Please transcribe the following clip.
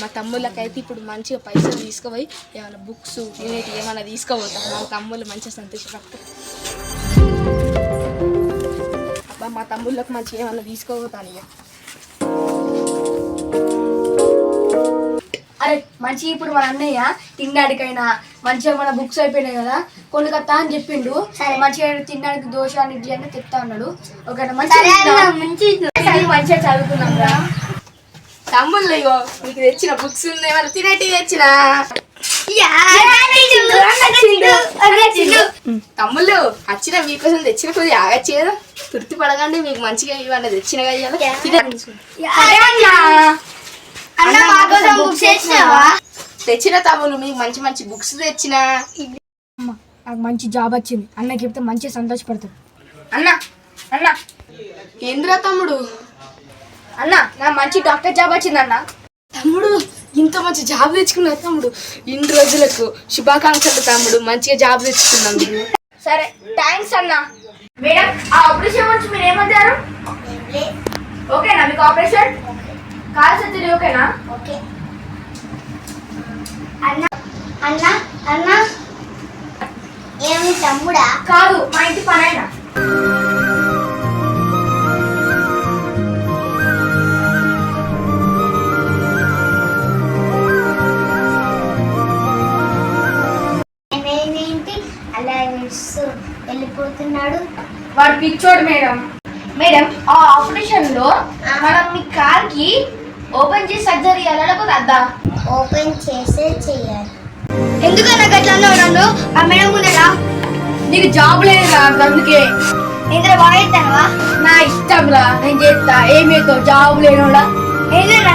మా తమ్ముళ్ళకైతే ఇప్పుడు మంచిగా పైసలు తీసుకుపోయి ఏమైనా బుక్స్ తినేటి ఏమైనా తీసుకుపోతాం. మా తమ్ముళ్ళు మంచిగా సంతోషపడతారు. అబ్బా మా తమ్ముళ్ళకి మంచిగా ఏమైనా తీసుకోపోతాను ఇక. అరే మంచిగా ఇప్పుడు మన అన్నయ్య తినడానికైనా మంచిగా మన బుక్స్ అయిపోయినాయి కదా కొనుకత్తా అని చెప్పిండు. మంచిగా తినడానికి దోశ ఇడ్లీ అంటే తెస్తా అన్నాడు. ఓకేనా మంచిగా చదువుకున్నాం రా తమ్ముళ్ళు. ఇగో మీకు తెచ్చిన బుక్స్ ఏమైనా తినేటి తెచ్చిన తమ్ముళ్ళు వచ్చిన మీకోసం తెచ్చిన కొద్దిగా ఆగచ్చు కదా. తృప్తి పడకండి. మీకు మంచిగా ఇవన్నీ తెచ్చిన తెచ్చిన తమ్ముళ్ళు మీకు మంచి మంచి బుక్స్ తెచ్చిన. నాకు మంచి జాబ్ వచ్చింది అన్నకి చెప్తే మంచిగా సంతోషపడతాడు. అన్న అన్న ఏంద్రా తమ్ముడు? అన్న నా మంచి డాక్టర్ జాబ్ వచ్చింది అన్న. తమ్ముడు ఇంత మంచి జాబ్ తెచ్చుకున్నారు తమ్ముడు. ఇన్ని రోజులకు శుభాకాంక్షలు తమ్ముడు. మంచిగా జాబ్ తెచ్చుకున్నాను. సరే థ్యాంక్స్ అన్న. మేడం ఆ ఆపరేషన్ గురించి మీరు ఏమంటారు? ఓకేనా మీకు ఆపరేషన్? కాల్ సర్జరీ ఓకేనా? ఓకే అన్న అన్న అన్న ఏమి తమ్ముడా? కాదు మా ఇంటి పనైనా. ఏంటి అలా వెళ్ళిపోతున్నాడు? వాడు పిచ్చోడు మేడం. మేడం ఆ ఆపరేషన్ లో మనం మీ కార్ కి ఓపెన్ చేసి సర్జరీ చేయాలి లేకపోతే అద్దా? ఓపెన్ చేసే చెయ్యాలి. ఎందుకన్నా గట్లా నన్ను ఆ మేడం ఉన్నారా? నీకు జాబ్ లేదురా అందుకే. ఇందులో బాగా ఇస్తానవా? నా ఇష్టం రా నేను చేస్తా. ఏమేతో జాబ్ లేనోడా? ఏదైనా